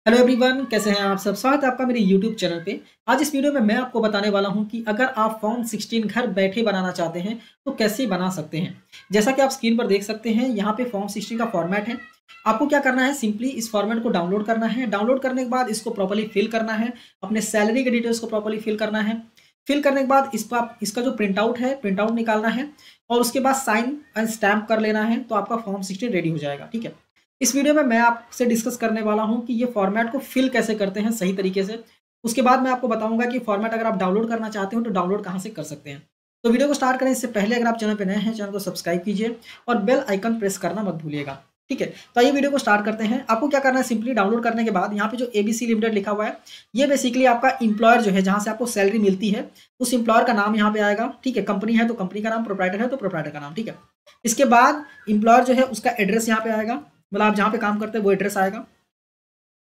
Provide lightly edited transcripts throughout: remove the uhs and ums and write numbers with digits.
Hello everyone, कैसे हैं आप सब। स्वागत है आपका मेरे यूट्यूब चैनल पे। आज इस वीडियो में मैं आपको बताने वाला हूं कि अगर आप फॉर्म 16 घर बैठे बनाना चाहते हैं तो कैसे बना सकते हैं। जैसा कि आप स्क्रीन पर देख सकते हैं, यहाँ पे फॉर्म 16 का फॉर्मेट है। आपको क्या करना है, सिंपली इस फॉर्मेट को डाउनलोड करना है। डाउनलोड करने के बाद इसको प्रॉपर्ली फिल करना है, अपने सैलरी के डिटेल्स को प्रॉपर्ली फिल करना है। फिल करने के बाद इसका जो प्रिंट आउट है, प्रिंट आउट निकालना है और उसके बाद साइन एंड स्टैम्प कर लेना है, तो आपका फॉर्म 16 रेडी हो जाएगा। ठीक है, इस वीडियो में मैं आपसे डिस्कस करने वाला हूं कि ये फॉर्मेट को फिल कैसे करते हैं सही तरीके से। उसके बाद मैं आपको बताऊंगा कि फॉर्मेट अगर आप डाउनलोड करना चाहते हो तो डाउनलोड कहां से कर सकते हैं। तो वीडियो को स्टार्ट करें इससे पहले अगर आप चैनल पर नए हैं, चैनल को सब्सक्राइब कीजिए और बेल आइकन प्रेस करना मत भूलिएगा। ठीक है, तो आइए वीडियो को स्टार्ट करते हैं। आपको क्या करना है, सिंपली डाउनलोड करने के बाद यहाँ पे जो एबीसी लिमिटेड लिखा हुआ है, ये बेसिकली आपका इंप्लॉयर जो है, जहां से आपको सैलरी मिलती है, उस इंप्लॉयर का नाम यहाँ पे आएगा। ठीक है, कंपनी है तो कंपनी का नाम, प्रोप्राइटर है तो प्रोप्राइटर का नाम। ठीक है, इसके बाद इंप्लॉयर जो है उसका एड्रेस यहाँ पे आएगा, मतलब आप जहाँ पे काम करते हैं वो एड्रेस आएगा।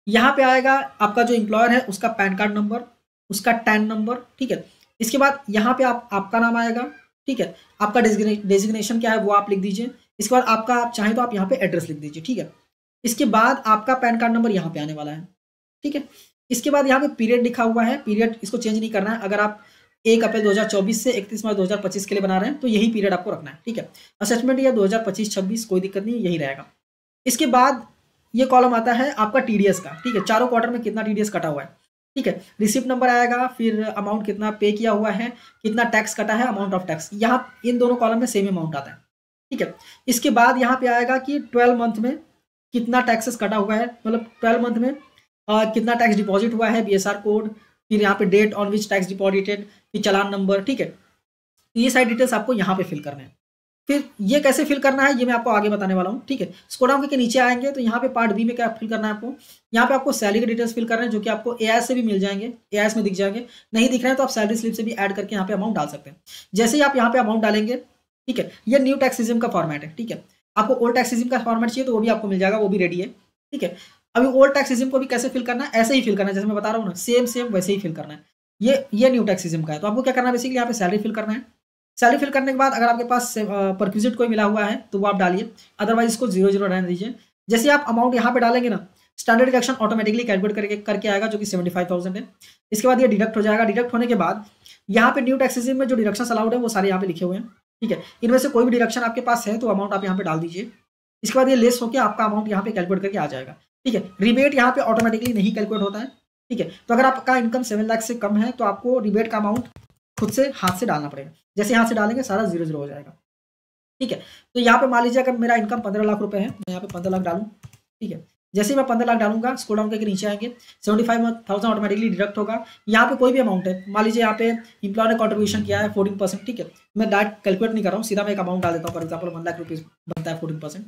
यहाँ पे आएगा आपका जो एम्प्लॉयर है उसका पैन कार्ड नंबर, उसका टैन नंबर। ठीक है, इसके बाद यहाँ पे आपका नाम आएगा। ठीक है, आपका डेजिग्नेशन क्या है वो आप लिख दीजिए। इसके बाद आपका, आप चाहें तो आप यहाँ पे एड्रेस लिख दीजिए। ठीक है, इसके बाद आपका पैन कार्ड नंबर यहाँ पे आने वाला है। ठीक है, इसके बाद यहाँ पे पीरियड लिखा हुआ है, पीरियड इसको चेंज नहीं करना है। अगर आप 1 अप्रैल 2024 से 31 मार्च 2025 के लिए बना रहे हैं तो यही पीरियड आपको रखना है। ठीक है, असेसमेंट ईयर 2025-26 कोई दिक्कत नहीं, यही रहेगा। इसके बाद ये कॉलम आता है आपका टीडीएस का। ठीक है, चारों क्वार्टर में कितना टीडीएस कटा हुआ है। ठीक है, रिसिप्ट नंबर आएगा, फिर अमाउंट कितना पे किया हुआ है, कितना टैक्स कटा है, अमाउंट ऑफ टैक्स, यहाँ इन दोनों कॉलम में सेम अमाउंट आता है। ठीक है, इसके बाद यहाँ पे आएगा कि 12 मंथ में कितना टैक्सेस कटा हुआ है, मतलब 12 मंथ में कितना टैक्स डिपॉजिट हुआ है, बीएसआर कोड, फिर यहाँ पे date on which tax deposited, फिर चालान नंबर। ठीक है, तो ये सारी डिटेल्स आपको यहाँ पे फिल करने हैं। फिर ये कैसे फिल करना है ये मैं आपको आगे बताने वाला हूँ। ठीक है, स्क्रॉल डाउन करके नीचे आएंगे तो यहाँ पे पार्ट बी में क्या फिल करना है आपको। यहाँ पे आपको सैलरी के डिटेल्स फिल करना है, जो कि आपको एआईएस से भी मिल जाएंगे, एआईएस में दिख जाएंगे। नहीं दिख रहे हैं तो आप सैलरी स्लिप से भी ऐड करके यहाँ पे अमाउंट डाल सकते हैं। जैसे ही आप यहाँ पे अमाउंट डालेंगे, ठीक है, ये न्यू टैक्सिज्म का फॉर्मेट है। ठीक है, आपको ओल्ड टैक्सिज्म का फॉर्मेट चाहिए तो वो भी आपको मिल जाएगा, वो भी रेडी है। ठीक है, अभी ओल्ड टैक्सिज्म को भी कैसे फिल करना है, ऐसे ही फिल करना है जैसे मैं बता रहा हूँ ना, सेम सेम वैसे ही फिल करना है। ये न्यू टैक्सिज्म का है, तो आपको क्या करना है, बेसिकली यहाँ पे सैलरी फिल करना है। सैलरी फिल करने के बाद अगर आपके पास परक्विजिट कोई मिला हुआ है तो वो आप डालिए, अदरवाइज इसको 0 0 रहने दीजिए। जैसे आप अमाउंट यहाँ पे डालेंगे ना, स्टैंडर्ड डिडक्शन ऑटोमेटिकली कैलकुलेट करके आएगा, जो कि 75,000 है। इसके बाद ये डिडक्ट हो जाएगा। डिडक्ट होने के बाद यहाँ पे न्यू टैक्सेस में जो डिडक्शन अलाउड है वो सारे यहाँ पे लिखे हुए हैं। ठीक है, इनमें से कोई भी डिडक्शन आपके पास है तो अमाउंट आप यहाँ पे डाल दीजिए। इसके बाद ये लेस होकर आपका अमाउंट यहाँ पे कैलकुलेट करके आ जाएगा। ठीक है, रिबेट यहाँ पे ऑटोमेटिकली नहीं कैलकुलेट होता है। ठीक है, तो अगर आपका इनकम 7 लाख से कम है तो आपको रिबेट का अमाउंट खुद से हाथ से डालना पड़ेगा। जैसे हाथ से डालेंगे सारा 0 0 हो जाएगा। ठीक है, तो यहाँ पे मान लीजिए अगर मेरा इनकम 15 लाख रुपए है, मैं यहाँ पे 15 लाख डालूँ। ठीक है, जैसे ही मैं 15 लाख डालूंगा, स्क्रॉल डाउन करके नीचे आएंगे, 75,000 ऑटोमेटिकली डिडक्ट होगा। यहाँ पे कोई भी अमाउंट है, मान लीजिए यहाँ पे इंप्लॉय ने कॉन्ट्रीब्यूशन किया है 14%। ठीक है, मैं डायरेक्ट कैलकुलेट नहीं कर रहा हूँ, सीधा मैं एक अमाउंट डाल देता हूँ। फॉर एग्जाम्पल 1 लाख रुपीज बनता है 14%।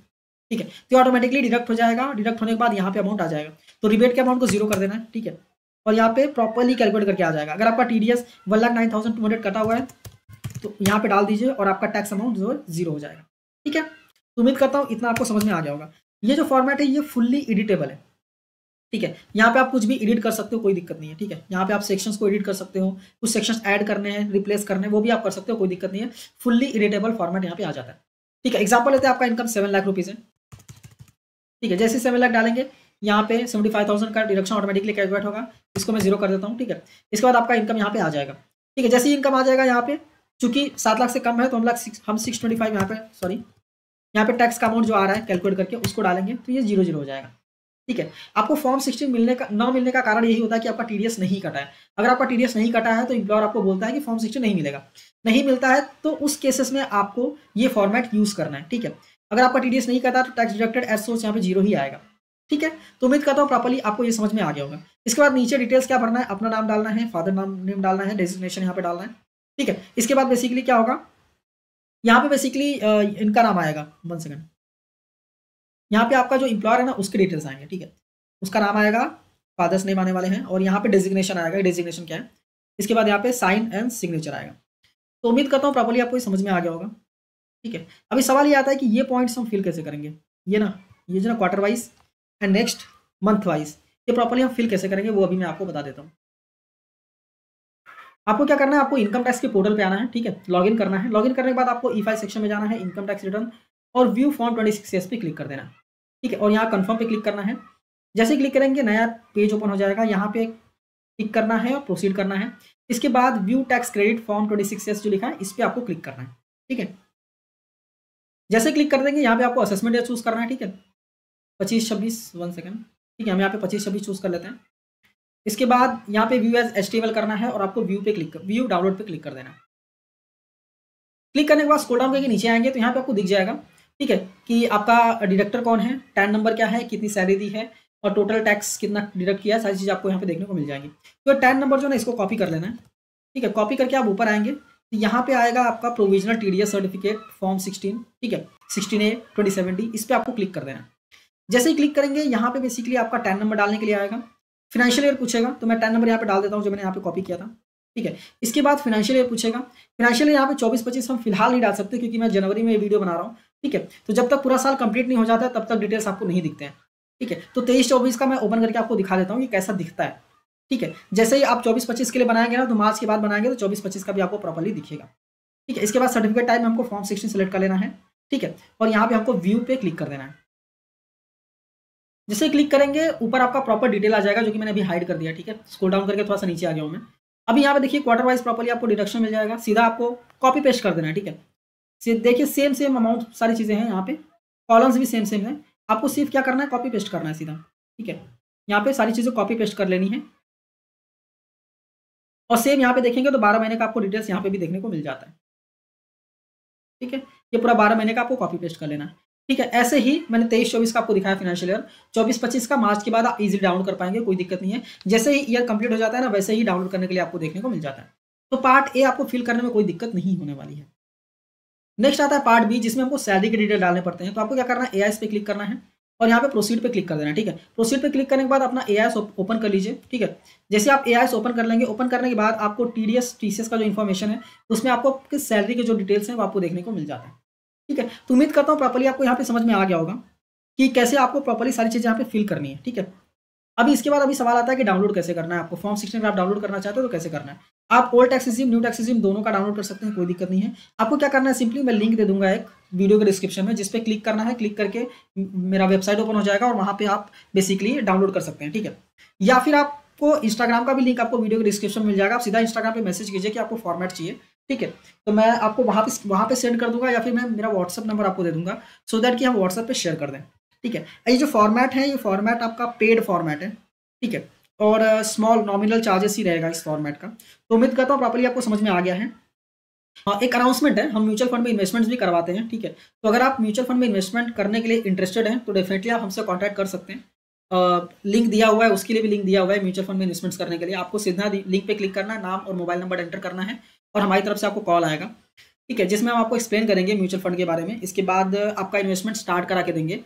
ठीक है, तो ऑटोमेटिकली डिडक्ट हो जाएगा। डिडक्ट होने के बाद यहाँ पे अमाउंट आ जाएगा, तो रिबेट के अमाउंट को 0 कर देना है। ठीक है, और यहाँ पे प्रॉपर्ली कैलकुलेट करके आ जाएगा। अगर आपका टीडीएस 1,09,200 कटा हुआ है तो यहाँ पे डाल दीजिए और आपका टैक्स अमाउंट जो है 0 हो जाएगा। ठीक है, तो उम्मीद करता हूँ इतना आपको समझ में आ गया होगा। ये जो फॉर्मेट है ये फुल्ली एडिटेबल है। ठीक है, यहाँ पे आप कुछ भी एडिट कर सकते हो, कोई दिक्कत नहीं है। ठीक है, यहाँ पे आप सेक्शंस को एडिट कर सकते हो, कुछ सेक्शंस ऐड करने हैं, रिप्लेस करने हैं, वो भी आप कर सकते हो, कोई दिक्कत नहीं है। फुल्ली एडिटेबल फॉर्मेट यहाँ पे आ जाता है। ठीक है, एग्जाम्पल लेते हैं, आपका इनकम 7 लाख रुपीज है। ठीक है, जैसे 7 लाख डालेंगे यहाँ पे 75,000 का डिडक्शन ऑटोमेटिकली कैलकुलेट होगा। इसको मैं 0 कर देता हूँ। ठीक है, इसके बाद आपका इनकम यहाँ पे आ जाएगा। ठीक है, जैसे ही इनकम आ जाएगा यहाँ पे, चूंकि 7 लाख से कम है तो हम 625 यहाँ पे, सॉरी, यहाँ पे टैक्स का अमाउंट जो आ रहा है कैलकुलेट करके उसको डालेंगे तो ये 0 0 हो जाएगा। ठीक है, आपको फॉर्म 16 न मिलने का कारण यही होता है कि आपका टीडीएस नहीं कटा है। अगर आपका टीडीएस नहीं कटा है तो एम्प्लॉयर आपको बोलता है कि फॉर्म 16 नहीं मिलेगा। नहीं मिलता है तो उस केसेस में आपको ये फॉर्मेट यूज करना है। ठीक है, अगर आपका टीडीएस नहीं कटा तो टैक्स डिडक्टेड एज सोर्स यहाँ पे 0 ही आएगा। ठीक है, तो उम्मीद करता हूँ प्रॉपर्ली आपको ये समझ में आ गया होगा। इसके बाद नीचे डिटेल्स क्या भरना है, अपना नाम डालना है, फादर नेम डालना है, डेजिग्नेशन यहाँ पे डालना है। ठीक है, इसके बाद बेसिकली क्या होगा, यहाँ पे बेसिकली इनका नाम आएगा, 1 सेकंड, यहाँ पे आपका जो एम्प्लॉयर है ना उसके डिटेल्स आएंगे। ठीक है, उसका नाम आएगा, फादर्स नेम आने वाले हैं, और यहाँ पे डेजिग्नेशन आएगा, डेजिग्नेशन क्या है। इसके बाद यहाँ पे साइन एंड सिग्नेचर आएगा। तो उम्मीद करता हूँ प्रॉपर्ली आपको समझ में आ गया होगा। ठीक है, अभी सवाल ये आता है कि ये पॉइंट्स हम फिल कैसे करेंगे, ये जो ना quarter wise and next month wise, ये प्रॉपर्ली हम फिल कैसे करेंगे वो अभी मैं आपको बता देता हूँ। आपको क्या करना है, आपको इनकम टैक्स के पोर्टल पे आना है। ठीक है, लॉगिन करना है। लॉगिन करने के बाद आपको ई फाइल सेक्शन में जाना है, इनकम टैक्स रिटर्न, और व्यू फॉर्म 26 पे क्लिक कर देना है। ठीक है, और यहाँ कन्फर्म पे क्लिक करना है। जैसे ही क्लिक करेंगे नया पेज ओपन हो जाएगा, यहाँ पे क्लिक करना है और प्रोसीड करना है। इसके बाद view tax credit form 26S जो लिखा है इस पे आपको क्लिक करना है, ठीक है। जैसे क्लिक कर देंगे यहाँ पे आपको असेसमेंट ईयर चूज करना है, ठीक है। 25-26 1 सेकंड, ठीक है, हम यहाँ पे 25-26 चूज कर लेते हैं। इसके बाद यहाँ पे व्यू एज एचटीएमएल करना है और आपको व्यू डाउनलोड पे क्लिक कर देना है। क्लिक करने के बाद स्क्रॉल डाउन करके नीचे आएंगे तो यहाँ पे आपको दिख जाएगा, ठीक है, कि आपका डिडक्टर कौन है, टैन नंबर क्या है, कितनी सैलरी दी है और टोटल टैक्स कितना डिडक्ट किया है, सारी चीज़ आपको यहाँ पे देखने को मिल जाएंगी। तो टैन नंबर जो है इसको कॉपी कर लेना है, ठीक है। कॉपी करके आप ऊपर आएंगे तो यहाँ पे आएगा आपका प्रोविजनल टीडीएस सर्टिफिकेट फॉर्म 16, ठीक है, 16A 2070, इस पर आपको क्लिक कर देना है। जैसे ही क्लिक करेंगे यहाँ पे बेसिकली आपका टैन नंबर डालने के लिए आएगा, फिनेंशियल ईयर पूछेगा तो मैं टैन नंबर यहाँ पे डाल देता हूँ जो मैंने यहाँ पे कॉपी किया था, ठीक है। इसके बाद फिनेंशियल ईयर पूछेगा, फिनेंशियल ईयर यहाँ पे 24-25 हम फिलहाल नहीं डाल सकते क्योंकि मैं जनवरी में ये वीडियो बना रहा हूँ, ठीक है। तो जब तक पूरा साल कंप्लीट नहीं हो जाता तब तक डिटेल्स आपको नहीं दिखते हैं, ठीक है। तो 23-24 का मैं ओपन करके आपको दिखा देता हूँ कि कैसा दिखता है, ठीक है। जैसे ही आप 24-25 के लिए बनाएंगे ना तो मार्च के बाद बनाएंगे तो 24-25 का भी आपको प्रॉपर्ली दिखेगा, ठीक है। इसके बाद सर्टिफिकेट टाइप में हमको फॉर्म 16 सेलेक्ट कर लेना है, ठीक है, और यहाँ पे हमको व्यू पे क्लिक कर देना है। जैसे क्लिक करेंगे ऊपर आपका प्रॉपर डिटेल आ जाएगा जो कि मैंने अभी हाइड कर दिया, ठीक है। स्क्रॉल डाउन करके थोड़ा सा नीचे आ गया हूँ मैं। अभी यहाँ पे देखिए क्वार्टर वाइज प्रॉपर्ली आपको डिडक्शन मिल जाएगा, सीधा आपको कॉपी पेस्ट कर देना है, ठीक है। देखिए सेम अमाउंट सारी चीज़ें हैं यहाँ पे, कॉलम्स भी सेम है, आपको सिर्फ क्या करना है कॉपी पेस्ट करना है सीधा, ठीक है। यहाँ पे सारी चीज़ें कॉपी पेस्ट कर लेनी है और सेम यहाँ पे देखेंगे तो 12 महीने का आपको डिटेल्स यहाँ पे भी देखने को मिल जाता है, ठीक है। ये पूरा 12 महीने का आपको कॉपी पेस्ट कर लेना है, ठीक है। ऐसे ही मैंने 23-24 का आपको दिखाया फिनेंशियल ईयर, 24-25 का मार्च के बाद आप इजीली डाउनलोड कर पाएंगे, कोई दिक्कत नहीं है। जैसे ही ईयर कंप्लीट हो जाता है ना वैसे ही डाउनलोड करने के लिए आपको देखने को मिल जाता है। तो पार्ट ए आपको फिल करने में कोई दिक्कत नहीं होने वाली है। नेक्स्ट आता है पार्ट बी जिसमें हमको सैलरी के डिटेल डालने पड़ते हैं। तो आपको क्या करना है, एआईएस पे क्लिक करना है और यहाँ पे प्रोसीड पे क्लिक कर देना है, ठीक है। प्रोसीड पे क्लिक करने के बाद अपना एआईएस ओपन कर लीजिए, ठीक है। जैसे आप एआईएस ओपन कर लेंगे, ओपन करने के बाद आपको टीडीएस टीसीएस का जो इन्फॉर्मेशन है उसमें आपको किस सैलरी के जो डिटेल्स हैं वो आपको देखने को मिल जाता है, ठीक है। तो उम्मीद करता हूँ प्रॉपर्ली आपको यहाँ पे समझ में आ गया होगा कि कैसे आपको प्रॉपर्ली सारी चीज़ें यहाँ पे फिल करनी है, ठीक है। अभी इसके बाद अभी सवाल आता है कि डाउनलोड कैसे करना है, आपको फॉर्म 16 अगर आप डाउनलोड करना चाहते हो तो कैसे करना है। आप ओल्ड टैक्स रिसीम न्यू टैक्स रिसीम दोनों का डाउनलोड कर सकते हैं, कोई दिक्कत नहीं है। आपको क्या करना है, सिंपली मैं लिंक दे दूंगा एक वीडियो के डिस्क्रिप्शन में, जिस पे क्लिक करना है, क्लिक करके मेरा वेबसाइट ओपन हो जाएगा और वहाँ पे आप बेसिकली डाउनलोड कर सकते हैं, ठीक है। या फिर आपको इंस्टाग्राम का भी लिंक आपको वीडियो के डिस्क्रिप्शन में मिल जाएगा, आप सीधा इंस्टाग्राम पे मैसेज कीजिए कि आपको फॉर्मेट चाहिए, ठीक है। तो मैं आपको वहाँ पे सेंड कर दूंगा या फिर मैं मेरा व्हाट्सअप नंबर आपको दे दूंगा सो दैट कि हम व्हाट्सअप पे शेयर कर दें, ठीक है। ये जो फॉर्मेट है ये फॉर्मेट आपका पेड फॉर्मेट है, ठीक है, और स्मॉल नॉमिनल चार्जेस ही रहेगा इस फॉर्मेट का। तो उम्मीद करता हूँ प्रॉपर्ली आपको समझ में आ गया है। हाँ, एक अनाउंसमेंट है, हम म्यूचुअल फंड में इन्वेस्टमेंट्स भी करवाते हैं, ठीक है। तो अगर आप म्यूचुअल फंड में इन्वेस्टमेंट करने के लिए इंटरेस्टेड हैं तो डेफिनेटली आप हमसे कॉन्टैक्ट कर सकते हैं। लिंक दिया हुआ है, उसके लिए भी लिंक दिया हुआ है। म्यूचुअल फंड में इन्वेस्टमेंट्स करने के लिए आपको सीधा लिंक पे क्लिक करना है, नाम और मोबाइल नंबर एंटर करना है और हमारी तरफ से आपको कॉल आएगा, ठीक है, जिसमें हम आपको एक्सप्लेन करेंगे म्यूचुअल फंड के बारे में। इसके बाद आपका इन्वेस्टमेंट स्टार्ट करा के देंगे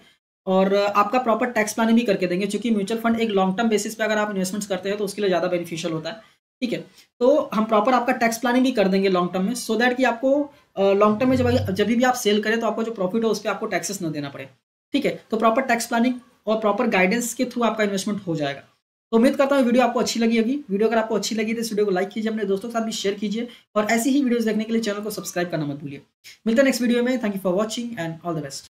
और आपका प्रॉपर टैक्स प्लानिंग भी करके देंगे, क्योंकि म्यूचुअल फंड एक लॉन्ग टर्म बेसिस पे अगर आप इन्वेस्टमेंट्स करते हैं तो उसके लिए ज़्यादा बेनिफिशियल होता है, ठीक है। तो हम प्रॉपर आपका टैक्स प्लानिंग भी कर देंगे लॉन्ग टर्म में, सो दैट कि आपको लॉन्ग टर्म में जब भी आप सेल करें तो आपको जो प्रॉफिट हो उस पर आपको टैक्सेस न देना पड़े, ठीक है। तो प्रॉपर टैक्स प्लानिंग और प्रॉपर गाइडेंस के थ्रू आपका इन्वेस्टमेंट हो जाएगा। तो उम्मीद करता हूँ वीडियो आपको अच्छी लगी होगी। वीडियो अगर आपको अच्छी लगी तो इस वीडियो को लाइक कीजिए, अपने दोस्तों के साथ भी शेयर कीजिए और ऐसी ही वीडियोस देखने के लिए चैनल को सब्सक्राइब करना मत भूलिए। मिलते हैं नेक्स्ट वीडियो में। Thank you for watching and all the best.